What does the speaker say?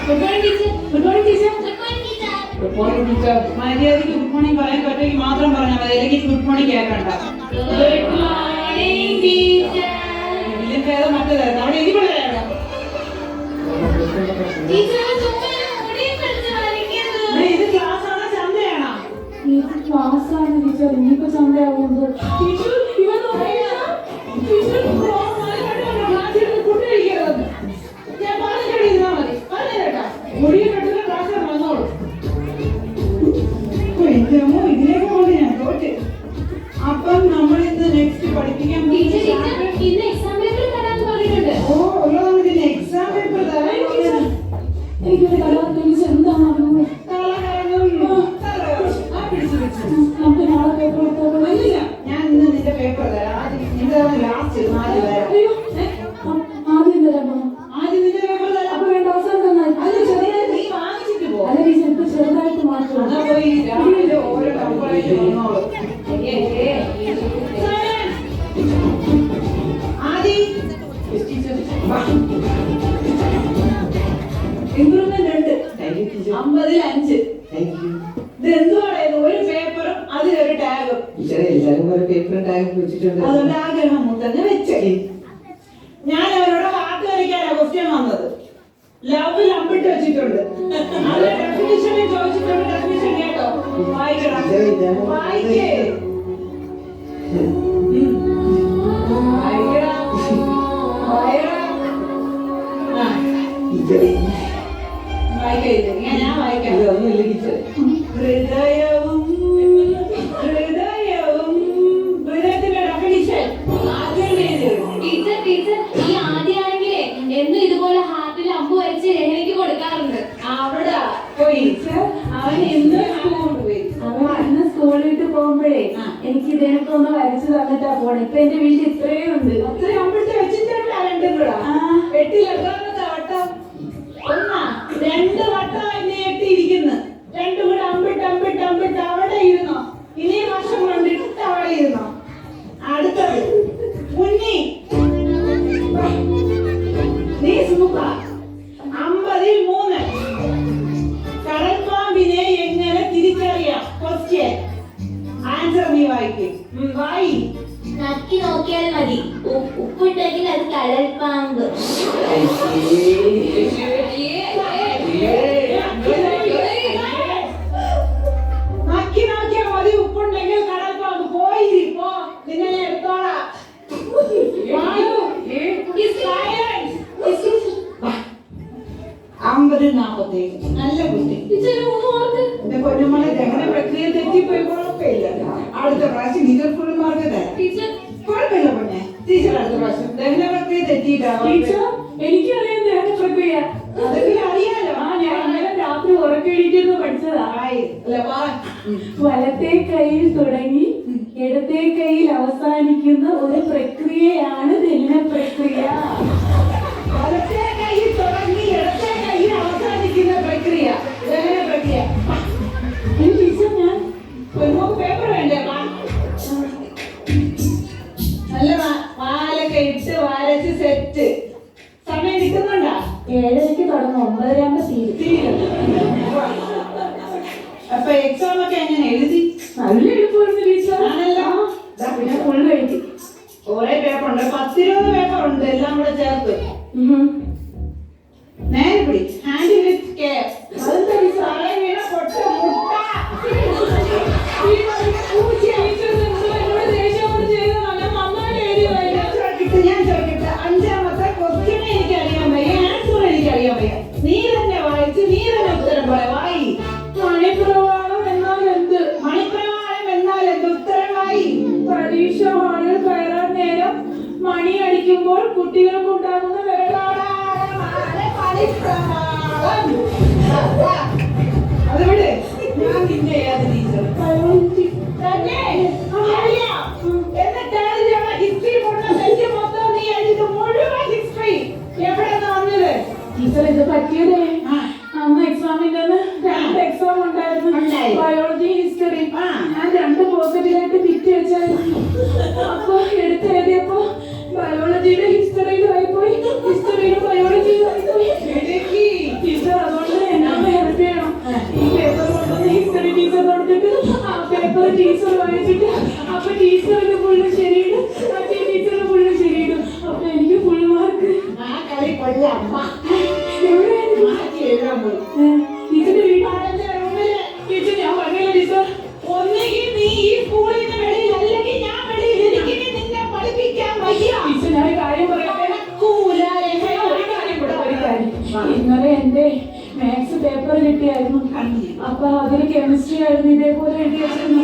മര്യാദയ്ക്ക് good morning പറയാൻ പറ്റുമെങ്കിൽ മാത്രം പറഞ്ഞാൽ മതി, അല്ലെങ്കിൽ ഗുഡ് മോർണിംഗ് കേൾക്കണ്ട. ഇതിലും ഭേദം മറ്റേതായിരുന്നു. അവിടെ ഇരിപ്പുള്ള ഇത് ക്ലാസ്സാണോ ചന്തയാണോ? ക്ലാസ്സാണ് ടീച്ചർ. ഇനിയിപ്പോ ചന്തയാവുമ്പോ അപ്പം നമ്മൾ ഇന്ന് നെക്സ്റ്റ് പഠിപ്പിക്കാൻ എക്സാം പേപ്പർ തരാൻ എനിക്കൊരു കലാ എന്താണ് നമുക്ക് നാളെ പേപ്പർ കൊടുത്താൽ ഞാൻ ഇന്ന് നിന്റെ പേപ്പർ തരാം. ലാസ്റ്റ് 4 തരാം. ആദ്യം തരാമോ? ആദ്യം നിന്റെ പേപ്പർ തരാം. അപ്പൊ വേണ്ട അവസാനം തന്നാൽ അത് ചെറിയ നീ വാങ്ങിച്ചിട്ട് പോ. അല്ല ടീച്ചർ ഇപ്പൊ ചെറുതായിട്ട് മാത്രം അതാ പോയി രാവിലെ ഓരോ ടൗണായിട്ട് വന്നോളൂ. ഇംപ്രൂവ്മെന്റ് ഉണ്ട്. 50-ൽ 5. ഇത് എന്തുവാണ്? ഒരു പേപ്പറും അതിലൊരു ടാഗും. അതുകൊണ്ട് ആഗ്രഹം തന്നെ വെച്ചേ. ഞാൻ അവരോട് വാക്ക് വരയ്ക്കാനാ ക്വസ്റ്റ്യൻ വന്നത്. ലവ് അമ്പിട്ട് വെച്ചിട്ടുണ്ട്. അത് ഡെഫിനിഷനിൽ ചോദിച്ചിട്ടുണ്ട്. ഡെഫിനിഷൻ കേട്ടോ? വായിക്കണം. വായിക്കേ. ഞാൻ വായിക്കാം. ഹൃദയവും ഹൃദയത്തിന്റെ ഡെഫിനിഷൻ ഈ ആദ്യമാണെങ്കിലേ എന്നും ഇതുപോലെ ഹാർട്ടിൽ അമ്പ് വരച്ച് രഹനയ്ക്ക് കൊടുക്കാറുണ്ട്. അവിടെ പോയി അവൻ ഇന്ന് അന്ന് സ്കൂളിൽ വിട്ട് പോകുമ്പോഴേ എനിക്ക് ഇതിനൊക്കെ ഒന്ന് വരച്ചു തന്നിട്ടാ പോണേ. ഇപ്പൊ എന്റെ വീട്ടിൽ ഇത്രയും ഉണ്ട്. അത്രയും അമ്പിട്ട് വെച്ചിട്ടുണ്ട്. രണ്ടും കൂടെ 8 എത്രാമത്തെ വട്ടം? 2 വട്ടം എന്നെ എട്ടിയിരിക്കുന്നു. രണ്ടും കൂടെ അമ്പിട്ട് അമ്പിട്ട് അമ്പിട്ട് അവിടെ ഇരുന്നോ. ഇനി വർഷം കൊണ്ടിട്ട് അവിടെ ഇരുന്നോ. അടുത്തത് ഉണ്ണി, നീ സൂപ്പർ. 50-ൽ 3. കടൽപ്പാമ്പിനെ എങ്ങനെ തിരിച്ചറിയാം? ക്വസ്റ്റ്യൻ ആൻസർ നീ വായിക്കും. വായി. നക്കി നോക്കിയാൽ മതി. ഉപ്പിട്ടെങ്കിൽ അത് കടൽ പാമ്പ്. നക്കി നോക്കിയാൽ മതി. ഉപ്പുണ്ടെങ്കിൽ കടൽ പാമ്പ്. പോയി പോ, നിന്നെ എടുത്തോളാം. 50-47. നല്ല കുട്ടി. എന്റെ പൊന്നുമോളെ ദഹന പ്രക്രിയ തെറ്റിപ്പോയി. കുഴപ്പമില്ല. അടുത്ത പ്രാവശ്യം ടീച്ചർ ഫുൾ മാർക്ക് തരാം. കുഴപ്പമില്ല പൊന്നെ. ടീച്ചർ അടുത്ത പ്രാവശ്യം ദഹന പ്രക്രിയ തെറ്റിയിട്ടാവും. ടീച്ചർ എനിക്കറിയാം ദഹന പ്രക്രിയ. അതൊക്കെ അറിയാലോ. ഞാൻ ഇന്നലെ രാത്രി ഉറക്കഴിക്കുന്നു പഠിച്ചതാ. വലത്തെ കൈയിൽ തുടങ്ങി ഇടത്തെ കൈയിൽ അവസാനിക്കുന്ന ഒരു പ്രക്രിയയാണ് ദഹന പ്രക്രിയ. വലത്തെ കൈയിൽ തുടങ്ങി ഇടത്തെ കൈയിൽ അവസാനിക്കുന്ന പ്രക്രിയ ദഹന പ്രക്രിയ. ടീച്ചർ ഞാൻ പേപ്പർ വേണ്ടേ? നല്ല പാലൊക്കെ ഇട്ട് വരച്ച് സെറ്റ്. സമയം കിട്ടുന്നുണ്ടോ? 7:30 തുടങ്ങും. 9:30 തീരും. അപ്പൊ എക്സാം ഒക്കെ എങ്ങനെ എഴുതി? നല്ല എളുപ്പമായിരുന്നു ടീച്ചർ. ആണല്ലോ. പിന്നെ ഫുൾ എഴുതി. കുറെ പേപ്പർ ഉണ്ട്. 10-20 പേപ്പർ ഉണ്ട്. എല്ലാം കൂടെ ചേർത്ത് നേരെ പിടി. Hand with care. അതെന്താ സാറേ വീണ പൊട്ട മുട്ട. ഞാൻ ചോദിക്കട്ടെ, 5ാമത്തെ ക്വസ്റ്റ്യൻ എനിക്ക് അറിയാൻ വയ്യ, ആൻസർ എനിക്ക് അറിയാൻ വയ്യ. നീ തന്നെ വായിച്ച് നീ തന്നെ ഉത്തരം പോലെ വായി. മണിപ്രവാളം എന്നാൽ എന്ത്? മണിപ്രവാളം എന്നാൽ എന്ത്? ഉത്തരം വായി. പരീക്ഷ ഹാളിൽ കയറാൻ നേരം മണി അടിക്കുമ്പോൾ കുട്ടികൾക്ക് ഉണ്ടാകുന്ന അത് വിട്. ഞാൻ നിന്നെ ഏത് ടീച്ചർ ടീച്ചർ ഇത് പറ്റിയതേ അന്ന് എക്സാമിന്റെ 2 എക്സാം ഉണ്ടായിരുന്നു. Biology, history. ഞാൻ 2 പോസിറ്റീവായിട്ട് ബിറ്റ് വെച്ചായിരുന്നു. അപ്പൊ എടുത്തെഴുതിയപ്പോ ബയോളജിയുടെ ഹിസ്റ്ററിയിലും ആയിപ്പോയി, ഹിസ്റ്ററിയുടെ ബയോളജിയിലും ആയിപ്പോയി. ടീച്ചർ അതുകൊണ്ട് ടീച്ചർ ഞാൻ ഒരു കാര്യം പറയട്ടെ. ഒരു കാര്യം കൂടെ, ഒരു കാര്യം. ഇന്നലെ എന്റെ മാത്സ് പേപ്പർ കിട്ടിയായിരുന്നു. അപ്പൊ അതിൽ കെമിസ്ട്രി ആയിരുന്നു ഇതേപോലെ എഴുതി വെച്ചിരുന്നു.